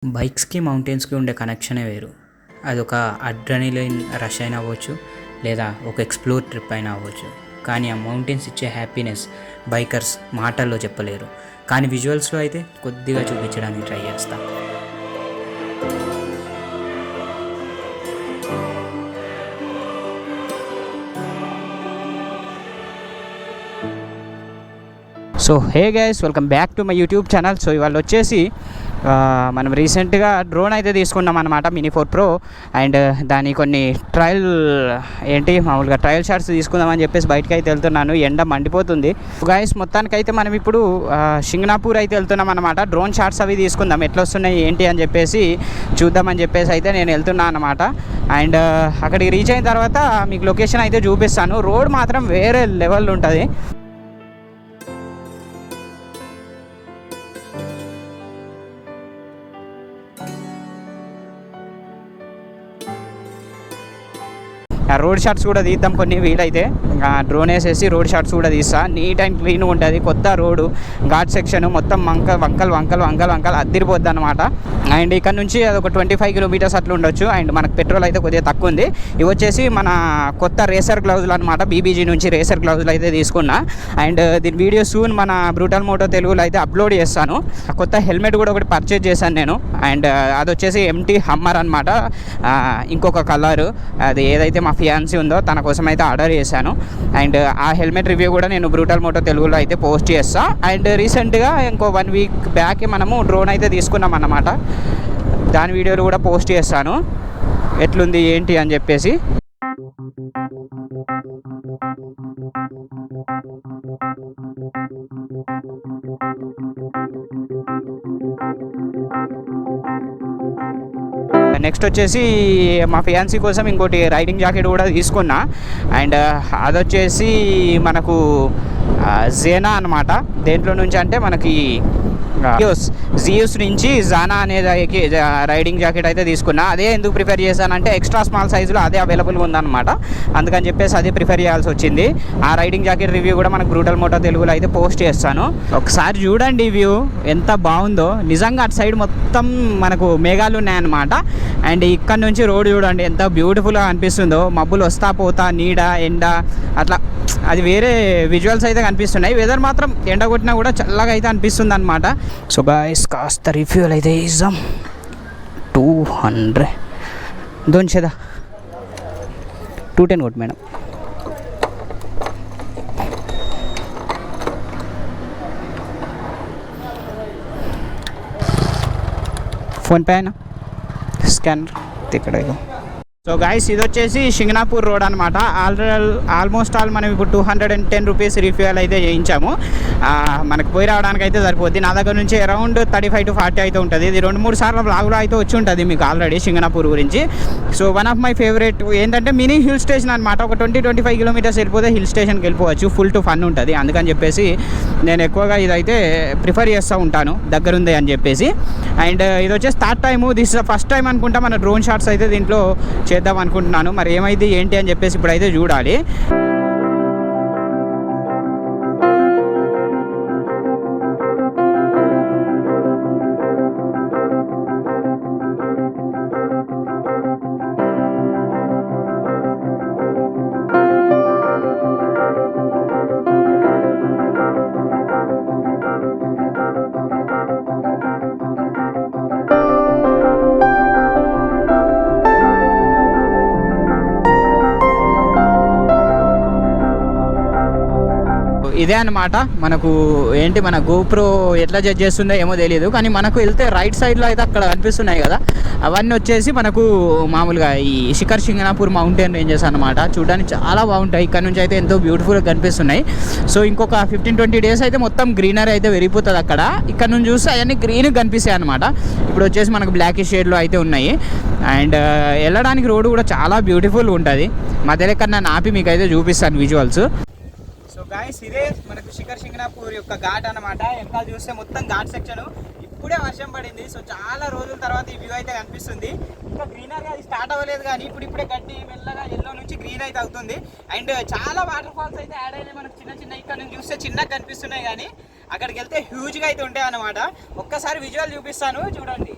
బైక్స్కి మౌంటైన్స్కి ఉండే కనెక్షనే వేరు. అదొక అడ్రినలిన్ రష్ అయినా అవ్వచ్చు, లేదా ఒక ఎక్స్ప్లోర్ ట్రిప్ అయినా అవ్వచ్చు. కానీ ఆ మౌంటైన్స్ ఇచ్చే హ్యాపీనెస్ బైకర్స్ మాటల్లో చెప్పలేరు. కానీ విజువల్స్లో అయితే కొద్దిగా చూపించడానికి ట్రై చేస్తాం. So hey guys, welcome back to my YouTube channel. So ఇవాళ వచ్చేసి మనం రీసెంట్గా డ్రోన్ అయితే తీసుకున్నాం అనమాట, మినీ 4 Pro. అండ్ దాని కొన్ని మామూలుగా ట్రయల్ షాట్స్ తీసుకుందామని చెప్పేసి బయటకు అయితే వెళ్తున్నాను. ఎండ మండిపోతుంది గైస్. మొత్తానికైతే మనం ఇప్పుడు సింగనాపూర్ అయితే వెళ్తున్నాం అనమాట. డ్రోన్ షాట్స్ అవి తీసుకుందాం, ఎట్లా వస్తున్నాయి ఏంటి అని చెప్పేసి చూద్దామని చెప్పేసి అయితే నేను వెళ్తున్నాను అనమాట. అండ్ అక్కడికి రీచ్ అయిన తర్వాత మీకు లొకేషన్ అయితే చూపిస్తాను. రోడ్ మాత్రం వేరే లెవెల్ ఉంటుంది. రోడ్ షాట్స్ కూడా తీద్దాం కొన్ని వీలైతే. డ్రోన్ వేసేసి రోడ్ షాట్స్ కూడా తీస్తా. నీట్ అండ్ క్లీన్గా ఉంటుంది. కొత్త రోడ్డు, ఘాట్ సెక్షన్ మొత్తం వంకలు అద్దిరిపోద్ది అనమాట. అండ్ ఇక్కడ నుంచి అది ఒక 25 కిలోమీటర్స్ అట్లా ఉండొచ్చు. అండ్ మనకు పెట్రోల్ అయితే కొద్దిగా తక్కువ ఉంది. ఇవి వచ్చేసి మన కొత్త రేసర్ గ్లౌజులు అనమాట. బీబీజీ నుంచి రేసర్ గ్లౌజులు అయితే తీసుకున్నా. అండ్ దీని వీడియో సూన్ మన బ్రూటల్ మోటో తెలుగులో అయితే అప్లోడ్ చేస్తాను. కొత్త హెల్మెట్ కూడా ఒకటి పర్చేజ్ చేశాను నేను. అండ్ అది వచ్చేసి MT హమ్మర్ అనమాట. ఇంకొక కలరు, అది ఏదైతే మా ఫియాన్సీ ఉందో తన కోసం అయితే ఆర్డర్ చేశాను. అండ్ ఆ హెల్మెట్ రివ్యూ కూడా నేను బ్రూటల్ మోటో తెలుగులో అయితే పోస్ట్ చేస్తాను. అండ్ రీసెంట్గా ఇంకో 1 వీక్ బ్యాక్ మనము డ్రోన్ అయితే తీసుకున్నాం అన్నమాట. దాని వీడియోలు కూడా పోస్ట్ చేస్తాను, ఎట్లుంది ఏంటి అని చెప్పేసి. నెక్స్ట్ వచ్చేసి మా ఫియాన్సీ కోసం ఇంకోటి రైడింగ్ జాకెట్ కూడా తీసుకున్నా. అండ్ అదొచ్చేసి మనకు జేనా అనమాట. దేంట్లో నుంచి అంటే మనకి జియోస్ నుంచి జానా అనే రైడింగ్ జాకెట్ అయితే తీసుకున్నా. అదే ఎందుకు ప్రిఫర్ చేశానంటే ఎక్స్ట్రా స్మాల్ సైజులో అదే అవైలబుల్గా ఉందన్నమాట. అందుకని చెప్పేసి అదే ప్రిఫర్ చేయాల్సి వచ్చింది. ఆ రైడింగ్ జాకెట్ రివ్యూ కూడా మనకు బ్రూటల్ మోటో తెలుగులో అయితే పోస్ట్ చేస్తాను. ఒకసారి చూడండి వ్యూ ఎంత బాగుందో. నిజంగా అటు సైడ్ మొత్తం మనకు మేఘాలు ఉన్నాయన్నమాట. అండ్ ఇక్కడ నుంచి రోడ్ చూడండి ఎంత బ్యూటిఫుల్గా అనిపిస్తుందో. మబ్బులు వస్తా పోతా, నీడ ఎండ అట్లా, అది వేరే విజువల్స్ అయితే కనిపిస్తున్నాయి. వెదర్ మాత్రం ఎండ కొట్టినా కూడా చల్లగా అయితే అనిపిస్తుంది అనమాట. సో గాయ్స్, కాస్త రిఫ్యూల్ అయితే ఇద్దాం. 200 210 కొట్టు మేడం. ఫోన్పే అయినా స్కానర్ ఇక్కడ. సో గాయస్, ఇది వచ్చేసి సింగనాపూర్ రోడ్ అనమాట. ఆల్మోస్ట్ మనం ఇప్పుడు 210 రూపీస్ రిఫ్యూయల్ అయితే చేయించాము. మనకు పోయి రావడానికి అయితే సరిపోద్ది. నా దగ్గర నుంచి అరౌండ్ 35 to 40 అయితే ఉంటుంది. ఇది 2-3 సార్లు బ్లాగ్లో అయితే వచ్చి ఉంటుంది మీకు ఆల్రెడీ సింగనాపూర్ గురించి. So one of my favourite ఏంటంటే మినీ హిల్ స్టేషన్ అనమాట. ఒక 20-25 కిలోమీటర్స్ వెళ్ళిపోతే హిల్ స్టేషన్కి వెళ్ళిపోవచ్చు. ఫుల్ టు ఫన్ ఉంటుంది. అందుకని చెప్పేసి నేను ఎక్కువగా ఇదైతే ప్రిఫర్ చేస్తూ ఉంటాను, దగ్గరుంది అని చెప్పేసి. అండ్ ఇది వచ్చేసి third time. This first time అనుకుంటా మన డ్రోన్ షాట్స్ అయితే దీంట్లో చేద్దాం అనుకుంటున్నాను. మరి ఏమైంది ఏంటి అని చెప్పేసి ఇప్పుడైతే చూడాలి. ఇదే అనమాట మనకు మన GoPro ఎట్లా జడ్జ్ చేస్తుందో ఏమో తెలియదు. కానీ మనకు వెళ్తే రైట్ సైడ్లో అయితే అక్కడ కనిపిస్తున్నాయి కదా, అవన్నీ వచ్చేసి మనకు మామూలుగా ఈ శిఖర్ సింగనాపూర్ మౌంటైన్ రేంజెస్ అనమాట. చూడడానికి చాలా బాగుంటాయి. ఇక్కడ నుంచి అయితే ఎంతో బ్యూటిఫుల్గా కనిపిస్తున్నాయి. సో ఇంకొక 15-20 డేస్ అయితే మొత్తం గ్రీనరీ అయితే పెరిగిపోతుంది అక్కడ. ఇక్కడ నుంచి చూస్తే అవన్నీ గ్రీన్గా కనిపిస్తాయి అనమాట. ఇప్పుడు వచ్చేసి మనకు బ్లాక్ షేడ్లో అయితే ఉన్నాయి. అండ్ వెళ్ళడానికి రోడ్డు కూడా చాలా బ్యూటిఫుల్గా ఉంటుంది. మధ్యలో కన్నా ఆపి మీకు అయితే చూపిస్తాను విజువల్స్. సో గాయస్, ఇదే మనకు శిఖర్ సింగనాపూర్ యొక్క ఘాట్ అనమాట. వెనకాల చూస్తే మొత్తం ఘాట్ సెక్షన్. ఇప్పుడే వర్షం పడింది. సో చాలా రోజుల తర్వాత ఈ వ్యూ అయితే కనిపిస్తుంది. ఇంకా గ్రీనరీ అది స్టార్ట్ అవ్వలేదు, కానీ ఇప్పుడిప్పుడే గడ్డి మెల్లగా ఎల్లో నుంచి గ్రీన్ అయితే అవుతుంది. అండ్ చాలా వాటర్ ఫాల్స్ అయితే యాడ్ అయినాయి మనకు. చిన్న ఇక్కడ నుంచి చూస్తే చిన్నగా కనిపిస్తున్నాయి, కానీ అక్కడికి వెళ్తే హ్యూజ్గా అయితే ఉంటాయి అన్నమాట. ఒక్కసారి విజువల్ చూపిస్తాను చూడండి.